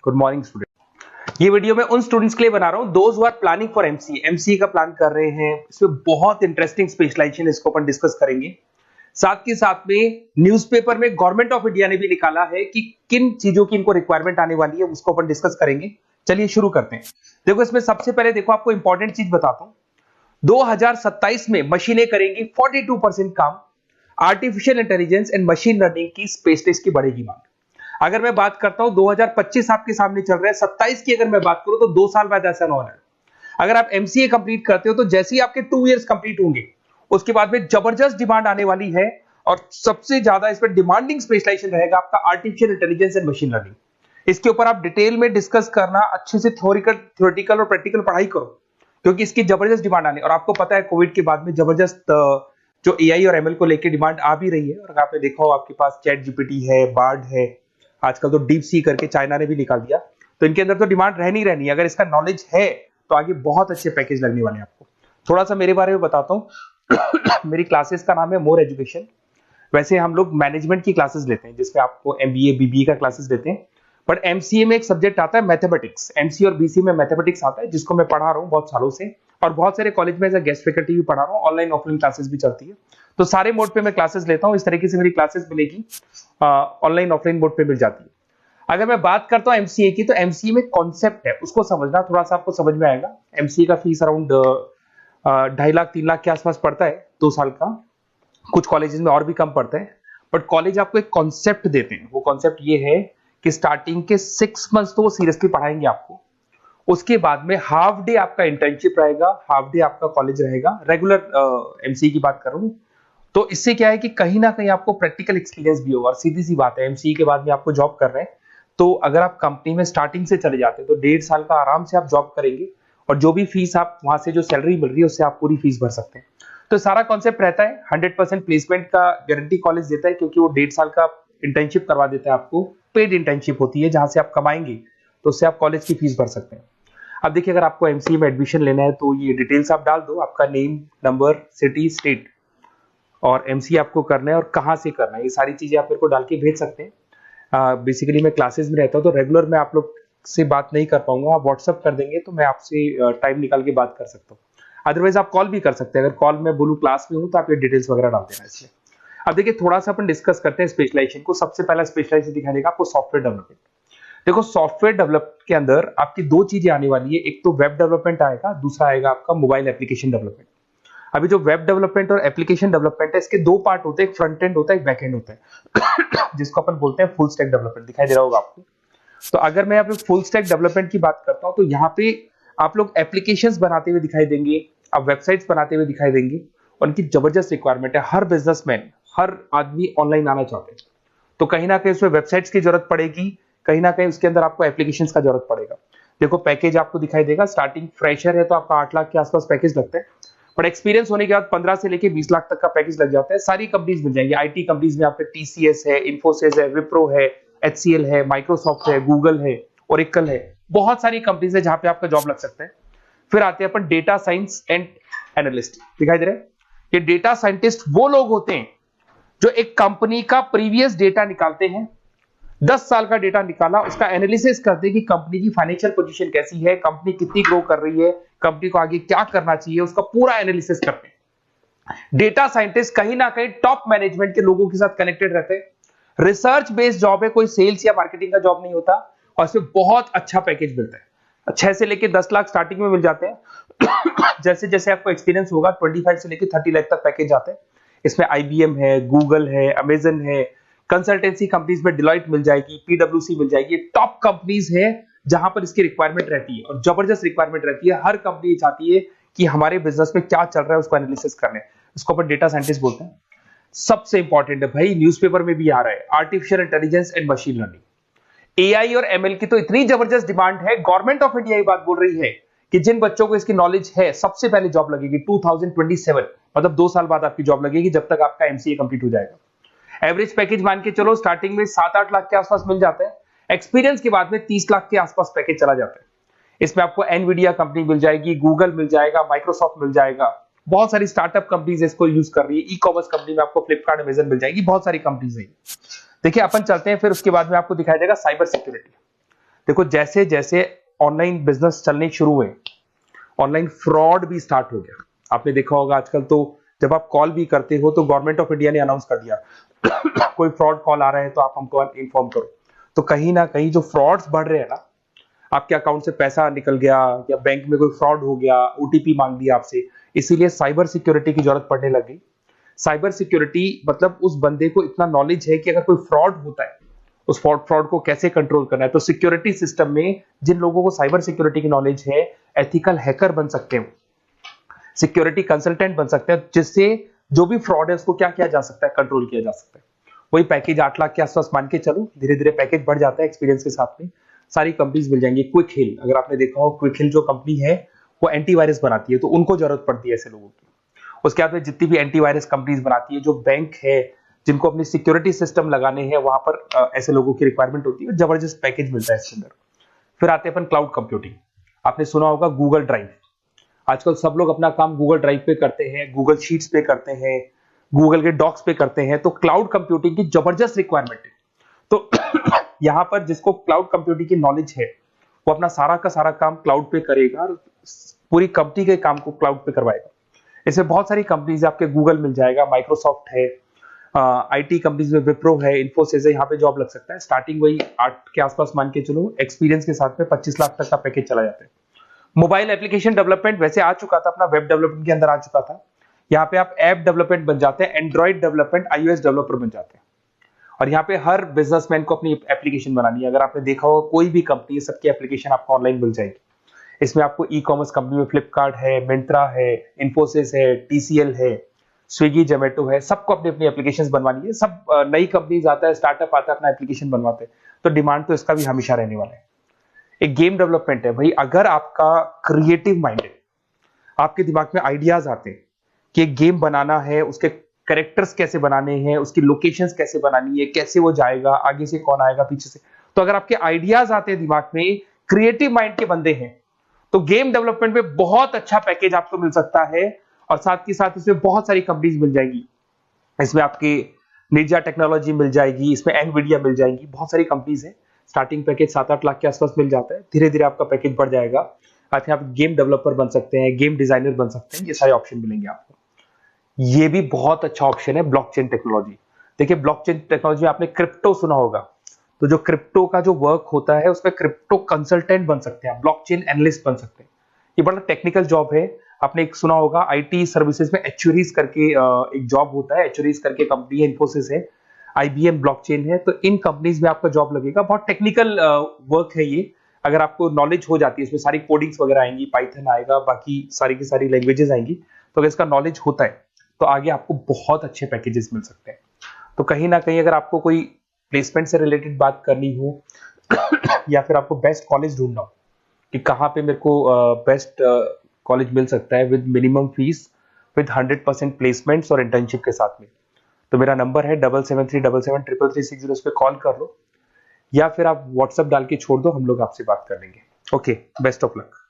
Good morning student. ये video मैं उन स्टूडेंट्स के लिए बना रहा हूं those who are planning for MCA का प्लान कर रहे हैं। इसमें बहुत इंटरेस्टिंग स्पेशलाइजेशन इसको अपन डिस्कस करेंगे। साथ के साथ में न्यूज़पेपर में गवर्नमेंट ऑफ इंडिया ने भी निकाला है कि किन चीजों की इनको रिक्वायरमेंट आने वाली है, उसको अपन डिस्कस करेंगे। चलिए शुरू करते हैं। देखो इसमें सबसे पहले देखो आपको इंपॉर्टेंट चीज बताता हूं। 2027 में मशीनें करेंगी 42% काम। Artificial intelligence and machine learning की स्पेशलिस्ट की बढ़ेगी मांग। अगर मैं बात करता हूं 2025 आपके सामने चल रहा है, 27 की अगर मैं बात करूं तो 2 साल बाद ऐसा होना है। अगर आप एमसीए कंप्लीट करते हो तो जैसे ही आपके 2 इयर्स कंप्लीट होंगे उसके बाद में जबरदस्त डिमांड आने वाली है और सबसे ज्यादा इस पर डिमांडिंग स्पेशलाइजेशन रहेगा आपका artificial intelligence and machine learning. इसके ऊपर आप डिटेल में डिस्कस करना, अच्छे से थ्योरेटिकल और प्रैक्टिकल पढ़ाई करो क्योंकि इसकी जबरदस्त डिमांड आने। और आपको पता है कोविड के बाद में जबरदस्त जो एआई और एमएल को लेकर डिमांड आ भी रही है। और आपने देखा हो आपके पास चैट जीपीटी है, बार्ड है, आजकल तो डीप सी करके चाइना ने भी निकाल दिया। तो इनके अंदर तो डिमांड रहनी रहनी है। अगर इसका नॉलेज है तो आगे बहुत अच्छे पैकेज लगने वाले हैं आपको। थोड़ा सा मेरे बारे में बताता हूँ। मेरी क्लासेस का नाम है मोर एजुकेशन। वैसे हम लोग मैनेजमेंट की क्लासेस लेते हैं जिसमें आपको एमबीए बीबीए का क्लासेस देते हैं। बट एमसीए में एक सब्जेक्ट आता है मैथमेटिक्स। एमसीए और बीसीए में मैथमेटिक्स आता है जिसको मैं पढ़ा रहा हूँ बहुत सालों से और बहुत सारे कॉलेज में एज अ गेस्ट फैकल्टी भी पढ़ा रहा हूँ। ऑनलाइन ऑफलाइन क्लासेस भी चलती है तो सारे मोड पे मैं क्लासेस लेता हूँ। इस तरीके से मेरी क्लासेस मिलेगी, ऑनलाइन ऑफलाइन मोड पे मिल जाती है। अगर मैं बात करता हूँ एमसीए की तो एमसीए में कॉन्सेप्ट है उसको समझना थोड़ा सा आपको समझ में आएगा। एमसीए का फीस अराउंड 2.5 लाख 3 लाख के आसपास पड़ता है 2 साल का। कुछ कॉलेजेस में और भी कम पड़ता है बट कॉलेज आपको एक कॉन्सेप्ट देते हैं। वो कॉन्सेप्ट ये है कि स्टार्टिंग के 6 मंथ्स तो वो सीरियसली पढ़ाएंगे आपको। उसके बाद में हाफ डे आपका इंटर्नशिप रहेगा, हाफ डे आपका कॉलेज रहेगा। रेगुलर एमसीए की बात करूं तो इससे क्या है कि कहीं ना कहीं आपको प्रैक्टिकल एक्सपीरियंस भी होगा। और सीधी सी बात है एमसीए के बाद में आपको जॉब कर रहे हैं तो अगर आप कंपनी में स्टार्टिंग से चले जाते हैं तो 1.5 साल का आराम से आप जॉब करेंगे और जो भी फीस आप वहां से जो सैलरी मिल रही है उससे आप पूरी फीस भर सकते हैं। तो सारा कॉन्सेप्ट रहता है 100% प्लेसमेंट का गारंटी कॉलेज देता है क्योंकि वो 1.5 साल का इंटर्नशिप करवा देता है आपको। पेड इंटर्नशिप होती है जहां से आप कमाएंगे तो उससे आप कॉलेज की फीस भर सकते हैं। अब देखिए अगर आपको एमसीए में एडमिशन लेना है तो ये डिटेल्स आप डाल दो, आपका नेम, नंबर, सिटी, स्टेट और एमसीए आपको करना है और कहाँ से करना है। ये सारी चीजें आप मेरे को डाल के भेज सकते हैं। बेसिकली मैं क्लासेस में रहता हूँ तो रेगुलर मैं आप लोग से बात नहीं कर पाऊंगा। आप व्हाट्सअप कर देंगे तो मैं आपसे टाइम निकाल के बात कर सकता हूँ। अदरवाइज आप कॉल भी कर सकते हैं। अगर कॉल में बोलूँ क्लास में हूँ तो आप ये डिटेल्स वगैरह डाल देना इसलिए। अब देखिए थोड़ा सा अपन डिस्कस करते हैं स्पेशलाइजेशन को। सबसे पहला स्पेशलाइजेशन दिखाई देगा आपको सॉफ्टवेयर डेवलपमेंट। देखो सॉफ्टवेयर डेवलप के अंदर आपकी 2 चीजें आने वाली है। एक तो वेब डेवलपमेंट आएगा, दूसरा आएगा आपका मोबाइल एप्लीकेशन डेवलपमेंट। अभी जो वेब डेवलपमेंट और एप्लीकेशन डेवलपमेंट है इसके 2 पार्ट होते हैं, एक फ्रंट एंड होता है, एक बैक एंड होता है जिसको अपन बोलते हैं फुल स्टैक डेवलपमेंट। दिखाई दे रहा होगा आपको। तो अगर मैं यहाँ पे फुल स्टैक डेवलपमेंट की बात करता हूँ तो यहाँ पे आप लोग एप्लीकेशंस बनाते हुए दिखाई देंगे, आप वेबसाइट्स बनाते हुए दिखाई देंगे। उनकी जबरदस्त रिक्वायरमेंट है। हर बिजनेसमैन, हर आदमी ऑनलाइन आना चाहते हैं तो कहीं ना कहीं उसमें वेबसाइट्स की जरूरत पड़ेगी, कहीं ना कहीं उसके अंदर आपको एप्लीकेशंस का जरूरत पड़ेगा। देखो पैकेज आपको दिखाई देगा, स्टार्टिंग फ्रेशर है तो आपका 8 लाख के आसपास पैकेज लगता है बट एक्सपीरियंस होने के बाद 15 से लेके 20 लाख तक का पैकेज लग जाता है। सारी कंपनीज मिल जाएंगी। आईटी कंपनीज में आपके टीसीएस है, इन्फोसिस है, विप्रो है, एचसीएल है, माइक्रोसॉफ्ट है, गूगल है, ओरेकल है। बहुत सारी कंपनीज है जहां पे आपका जॉब लग सकता है। फिर आते हैं अपन डेटा साइंस एंड एनालिस्ट। दिखाई दे रहा है? ये डेटा साइंटिस्ट वो लोग होते हैं जो एक कंपनी का प्रीवियस डेटा निकालते हैं। 10 साल का डेटा निकाला, उसका एनालिसिस करते हैं कि कंपनी की फाइनेंशियल पोजीशन कैसी है, कंपनी कितनी ग्रो कर रही है, कंपनी को आगे क्या करना चाहिए, उसका पूरा एनालिसिस करते हैं। डेटा साइंटिस्ट कहीं ना कहीं टॉप मैनेजमेंट के लोगों के साथ कनेक्टेड रहते हैं। रिसर्च बेस्ड जॉब है, कोई सेल्स या मार्केटिंग का जॉब नहीं होता और इसमें बहुत अच्छा पैकेज मिलता है। 6 से लेके 10 लाख स्टार्टिंग में मिल जाते हैं। जैसे जैसे आपको एक्सपीरियंस होगा 25 से लेके 30 लाख तक पैकेज आते हैं। इसमें आईबीएम है, गूगल है, अमेजन है, कंसल्टेंसी कंपनीज में डिलॉयट मिल जाएगी, पीडब्ल्यूसी मिल जाएगी। टॉप कंपनीज है जहां पर इसकी रिक्वायरमेंट रहती है और जबरदस्त रिक्वायरमेंट रहती है। हर कंपनी चाहती है कि हमारे बिजनेस में क्या चल रहा है उसको एनालिसिस करने। इसको अपन डेटा साइंटिस्ट बोलते हैं। सबसे इंपॉर्टेंट है भाई, न्यूज़पेपर में भी आ रहा है, artificial intelligence and machine learning. AI और एमएल की तो इतनी जबरदस्त डिमांड है, गवर्नमेंट ऑफ इंडिया ये बात बोल रही है कि जिन बच्चों को इसकी नॉलेज है सबसे पहले जॉब लगेगी 2027, मतलब 2 साल बाद आपकी जॉब लगेगी जब तक आपका एमसीए कंप्लीट हो जाएगा। एवरेज पैकेज मान के चलो स्टार्टिंग में 7-8 लाख के आसपास मिल जाते हैं। एक्सपीरियंस के बाद में 30 लाख के आसपास पैकेज चला जाता है। इसमें आपको एनवीडिया कंपनी मिल जाएगी, गूगल मिल जाएगा, माइक्रोसॉफ्ट मिल जाएगा। बहुत सारी स्टार्टअप कंपनीज इसको यूज कर रही है। ई कॉमर्स कंपनी में आपको फ्लिपकार्ट, अमेजन मिल जाएगी। बहुत सारी कंपनीज है। देखिए अपन चलते हैं, फिर उसके बाद में आपको दिखाई देगा साइबर सिक्योरिटी। देखो जैसे जैसे ऑनलाइन बिजनेस चलने शुरू हुए, ऑनलाइन फ्रॉड भी स्टार्ट हो गया। आपने देखा होगा आजकल तो जब आप कॉल भी करते हो तो गवर्नमेंट ऑफ इंडिया ने अनाउंस कर दिया कोई फ्रॉड कॉल आ रहा है तो आप हमको इन्फॉर्म करो। तो कहीं ना कहीं जो फ्रॉड्स बढ़ रहे हैं ना, आपके अकाउंट से पैसा निकल गया या बैंक में कोई फ्रॉड हो गया, ओटीपी मांग लिया आपसे, इसीलिए साइबर सिक्योरिटी की जरूरत पड़ने लग गई। साइबर सिक्योरिटी मतलब उस बंदे को इतना नॉलेज है कि अगर कोई फ्रॉड होता है उस फ्रॉड को कैसे कंट्रोल करना है। तो सिक्योरिटी सिस्टम में जिन लोगों को साइबर सिक्योरिटी की नॉलेज है, एथिकल हैकर बन सकते हैं, सिक्योरिटी कंसल्टेंट बन सकते हैं, जिससे जो भी फ्रॉड है उसको क्या किया जा सकता है, कंट्रोल किया जा सकता है। वही पैकेज 8 लाख के आसपास मान के चलो, धीरे धीरे पैकेज बढ़ जाता है एक्सपीरियंस के साथ में। सारी कंपनीज मिल जाएंगी। क्विक हिल, अगर आपने देखा हो, क्विक हिल जो कंपनी है वो एंटीवायरस बनाती है, तो उनको जरूरत पड़ती है ऐसे लोगों की। उसके बाद में जितनी भी एंटीवायरस कंपनीज बनाती है, जो बैंक है जिनको अपनी सिक्योरिटी सिस्टम लगाने हैं, वहां पर ऐसे लोगों की रिक्वायरमेंट होती है। जबरदस्त पैकेज मिलता है इसके अंदर। फिर आते हैं अपन क्लाउड कंप्यूटिंग। आपने सुना होगा गूगल ड्राइव, आजकल सब लोग अपना काम गूगल ड्राइव पे करते हैं, गूगल शीट्स पे करते हैं, गूगल के डॉक्स पे करते हैं। तो क्लाउड कंप्यूटिंग की जबरदस्त रिक्वायरमेंट है। तो यहां पर जिसको क्लाउड कंप्यूटिंग की नॉलेज है वो अपना सारा का सारा काम क्लाउड पे करेगा और पूरी कंपनी के काम को क्लाउड पे करवाएगा। इसमें बहुत सारी कंपनीज, आपके गूगल मिल जाएगा, माइक्रोसॉफ्ट है, आईटी कंपनीज में विप्रो है, इन्फोसिस है, यहाँ पे जॉब लग सकता है। स्टार्टिंग वही 8 के आसपास मान के चलो, एक्सपीरियंस के साथ में 25 लाख तक का पैकेज चला जाता है। मोबाइल एप्लीकेशन डेवलपमेंट वैसे आ चुका था, अपना वेब डेवलपमेंट के अंदर आ चुका था। यहाँ पे आप ऐप डेवलपमेंट बन जाते हैं, एंड्रॉइड डेवलपमेंट, आईओएस डेवलपर बन जाते हैं। और यहाँ पे हर बिजनेसमैन को अपनी एप्लीकेशन बनानी है। अगर आपने देखा हो कोई भी कंपनी, सबकी एप्लीकेशन आपको ऑनलाइन मिल जाएगी। इसमें आपको ई कॉमर्स कंपनी में फ्लिपकार्ट है, मिंत्रा है, इन्फोसिस है, टीसीएल है, स्विगी, जोमेटो है, सबको अपनी अपनी एप्लीकेशन बनवानी है। सब नई कंपनीज आता है, स्टार्टअप आता है, अपना एप्लीकेशन बनवाते हैं। तो डिमांड तो इसका भी हमेशा रहने वाला है। एक गेम डेवलपमेंट है भाई, अगर आपका क्रिएटिव माइंड है, आपके दिमाग में आइडियाज आते हैं कि एक गेम बनाना है, उसके कैरेक्टर्स कैसे बनाने हैं, उसकी लोकेशंस कैसे बनानी है, कैसे वो जाएगा, आगे से कौन आएगा, पीछे से, तो अगर आपके आइडियाज आते हैं दिमाग में, क्रिएटिव माइंड के बंदे हैं, तो गेम डेवलपमेंट में बहुत अच्छा पैकेज आपको मिल सकता है। और साथ के साथ इसमें बहुत सारी कंपनीज मिल जाएंगी। इसमें आपकी निंजा टेक्नोलॉजी मिल जाएगी, इसमें एनवीडिया मिल जाएंगी, बहुत सारी कंपनीज है। स्टार्टिंग पैकेज 7-8 लाख के आसपास मिल जाता है। धीरे धीरे आपका पैकेज बढ़ जाएगा। आप गेम डेवलपर बन सकते हैं, गेम डिजाइनर बन सकते हैं, ये सारे ऑप्शन मिलेंगे आपको। ये भी बहुत अच्छा ऑप्शन है ब्लॉकचेन टेक्नोलॉजी। देखिए ब्लॉकचेन टेक्नोलॉजी में आपने क्रिप्टो सुना होगा, तो जो क्रिप्टो का जो वर्क होता है उसमें क्रिप्टो कंसल्टेंट बन सकते हैं, ब्लॉकचेन एनालिस्ट बन सकते हैं। ये बड़ा टेक्निकल जॉब है। आपने एक सुना होगा आईटी सर्विसेज में एक्चुअरीज करके एक जॉब होता है, एक्चुअरीज करके कंपनी है, इन्फोसिस है, आईबीएम ब्लॉकचेन है। तो इन कंपनीज में आपका जॉब लगेगा। बहुत टेक्निकल वर्क है ये। अगर आपको नॉलेज हो जाती है, इसमें सारी कोडिंग्स वगैरह आएंगी, पाइथन आएगा, बाकी सारी की सारी लैंग्वेजेस आएंगी, तो अगर इसका नॉलेज होता है तो आगे आपको बहुत अच्छे पैकेजेस मिल सकते हैं। तो कहीं ना कहीं अगर आपको कोई प्लेसमेंट से रिलेटेड बात करनी हो या फिर आपको बेस्ट कॉलेज ढूंढना हो कि कहाँ पे मेरे को बेस्ट कॉलेज मिल सकता है with minimum fees, with 100% placements और इंटर्नशिप के साथ में, तो मेरा नंबर है 7737733360। उस पर कॉल कर लो या फिर आप व्हाट्सएप डाल के छोड़ दो, हम लोग आपसे बात कर लेंगे। Okay, best of luck.